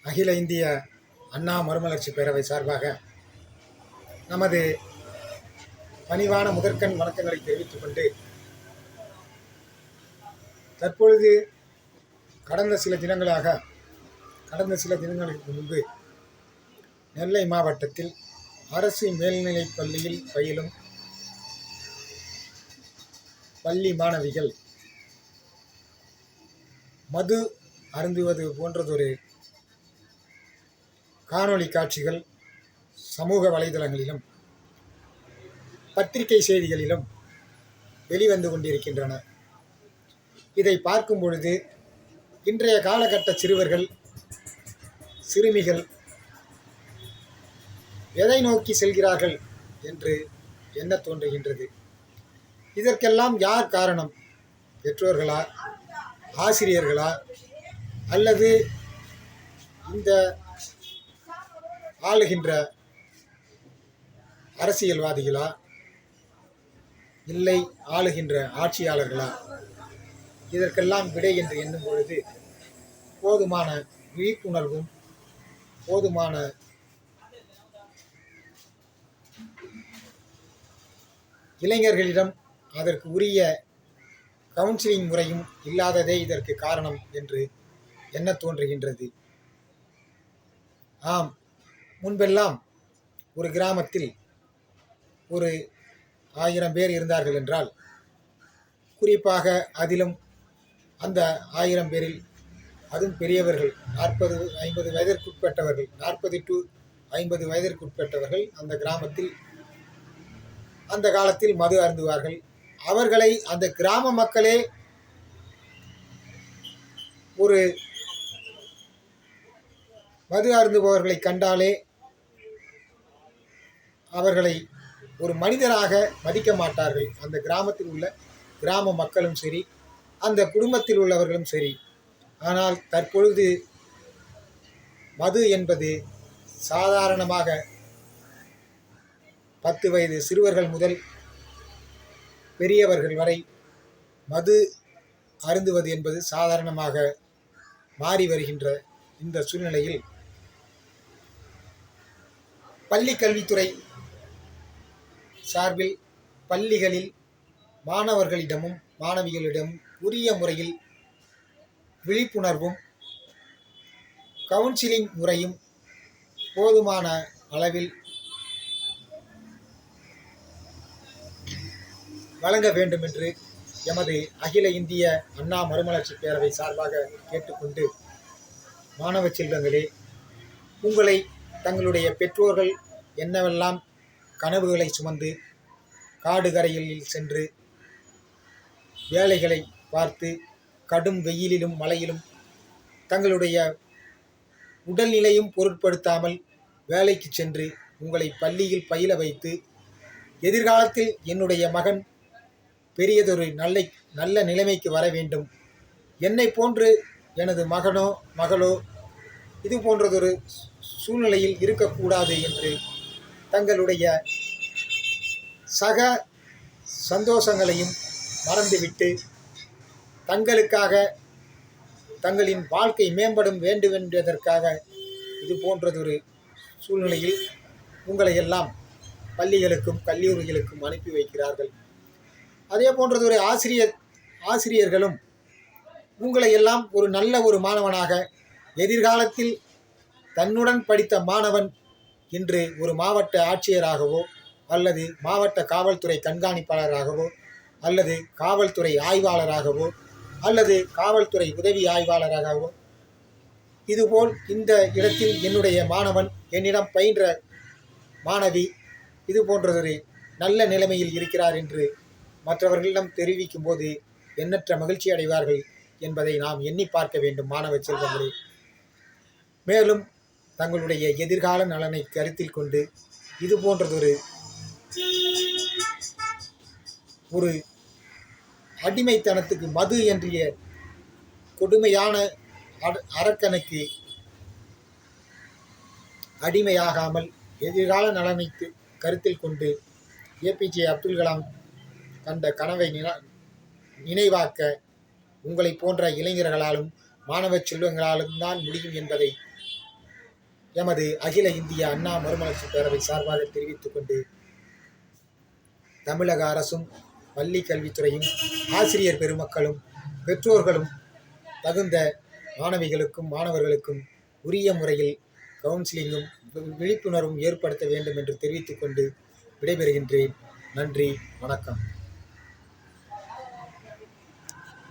அகில இந்திய அண்ணா மறுமலர்ச்சி பேரவை சார்பாக நமது பணிவான முதற்கண் வணக்கங்களை தெரிவித்துக் கொண்டு, தற்பொழுது கடந்த சில தினங்களுக்கு முன்பு நெல்லை மாவட்டத்தில் அரசு மேல்நிலைப் பள்ளியில் பயிலும் பள்ளி மாணவிகள் மது அருந்துவது போன்றதொரு காணொளி காட்சிகள் சமூக வலைதளங்களிலும் பத்திரிகை செய்திகளிலும் வெளிவந்து கொண்டிருக்கின்றன. இதை பார்க்கும் பொழுது இன்றைய காலகட்ட சிறுவர்கள், சிறுமிகள் எதை நோக்கி செல்கிறார்கள் என்று எண்ண தோன்றுகின்றது. இதற்கெல்லாம் யார் காரணம்? பெற்றோர்களா, ஆசிரியர்களா, அல்லது இந்த ஆளுகின்ற அரசியல்வாதிகளா, இல்லை ஆளுகின்ற ஆட்சியாளர்களா? இதற்கெல்லாம் விடை என்று எண்ணும் பொழுது போதுமான விழிப்புணர்வும் போதுமான இளைஞர்களிடம் அதற்கு உரிய கவுன்சிலிங் முறையும் இல்லாததே இதற்கு காரணம் என்று எண்ண தோன்றுகின்றது. ஆம், முன்பெல்லாம் ஒரு கிராமத்தில் ஒரு 1000 பேர் இருந்தார்கள் என்றால், குறிப்பாக அதிலும் அந்த 1000 பேரில் அதுவும் பெரியவர்கள் 40-50 வயதிற்குட்பட்டவர்கள், 40 to 50 வயதிற்குட்பட்டவர்கள் அந்த கிராமத்தில் அந்த காலத்தில் மது அருந்துவார்கள். அவர்களை அந்த கிராம மக்களே ஒரு மது அருந்துபவர்களை கண்டாலே அவர்களை ஒரு மனிதராக மதிக்க மாட்டார்கள். அந்த கிராமத்தில் உள்ள கிராம மக்களும் சரி, அந்த குடும்பத்தில் உள்ளவர்களும் சரி. ஆனால் தற்பொழுது மது என்பது சாதாரணமாக 10 வயது சிறுவர்கள் முதல் பெரியவர்கள் வரை மது அருந்துவது என்பது சாதாரணமாக மாறி வருகின்ற இந்த சூழ்நிலையில் பள்ளி கல்வித்துறை சார்பில் பள்ளிகளில் மாணவர்களிடமும் மாணவிகளிடமும் உரிய முறையில் விழிப்புணர்வும் கவுன்சிலிங் முறையும் போதுமான அளவில் வழங்க வேண்டும் என்று எமது அகில இந்திய அண்ணா மறுமலர்ச்சி பேரவை சார்பாக கேட்டுக்கொண்டு, மாணவ செல்வங்களே, உங்களை தங்களுடைய பெற்றோர்கள் என்னவெல்லாம் கனவுகளை சுமந்து காடு கரைகளில் சென்று வேலைகளை பார்த்து கடும் வெயிலிலும் மழையிலும் தங்களுடைய உடல்நிலையும் பொருட்படுத்தாமல் வேலைக்கு சென்று உங்களை பள்ளியில் பயில வைத்து, எதிர்காலத்தில் என்னுடைய மகன் பெரியதொரு நல்ல நிலைமைக்கு வர வேண்டும், என்னை போன்று எனது மகனோ மகளோ இது போன்றதொரு சூழ்நிலையில் இருக்கக்கூடாது என்று தங்களுடைய சக சந்தோஷங்களையும் மறந்துவிட்டு தங்களுக்காக தங்களின் வாழ்க்கை மேம்படும் வேண்டும் என்பதற்காக இது போன்றதொரு சூழ்நிலையில் உங்களை எல்லாம் பள்ளிகளுக்கும் கல்லூரிகளுக்கும் அனுப்பி வைக்கிறார்கள். அதே போன்றதொரு ஆசிரியர்களும் உங்களை எல்லாம் ஒரு நல்ல ஒரு மாணவனாக, எதிர்காலத்தில் தன்னுடன் படித்த மாணவன் இன்று ஒரு மாவட்ட ஆட்சியராகவோ அல்லது மாவட்ட காவல்துறை கண்காணிப்பாளராகவோ அல்லது காவல்துறை ஆய்வாளராகவோ அல்லது காவல்துறை உதவி ஆய்வாளராகவோ, இதுபோல் இந்த இடத்தில் என்னுடைய மாணவன், என்னிடம் பயின்ற மாணவி இது போன்றதொரு நல்ல நிலைமையில் இருக்கிறார் என்று மற்றவர்களிடம் தெரிவிக்கும் போது எண்ணற்ற மகிழ்ச்சி அடைவார்கள் என்பதை நாம் எண்ணி பார்க்க வேண்டும் மாணவ செல்வங்களே. மேலும் தங்களுடைய எதிர்கால நலனை கருத்தில் கொண்டு இது போன்றதொரு ஒரு அடிமைத்தனத்துக்கு, மது என்ற கொடுமையான அரக்கனுக்கு அடிமையாகாமல் எதிர்கால நலனை கருத்தில் கொண்டு APJ அப்துல் கலாம் கண்ட கனவை நினைவாக்க உங்களை போன்ற இளைஞர்களாலும் மாணவ செல்வங்களாலும் தான் முடியும் என்பதை எமது அகில இந்திய அண்ணா மறுமலர்ச்சி பேரவை சார்பாக தெரிவித்துக் கொண்டு, தமிழக அரசும் பள்ளி கல்வித்துறையும் ஆசிரியர் பெருமக்களும் பெற்றோர்களும் தகுந்த மாணவிகளுக்கும் மாணவர்களுக்கும் உரிய முறையில் கவுன்சிலிங்கும் விழிப்புணர்வும் ஏற்படுத்த வேண்டும் என்று தெரிவித்துக் கொண்டு விடைபெறுகின்றேன். நன்றி, வணக்கம்.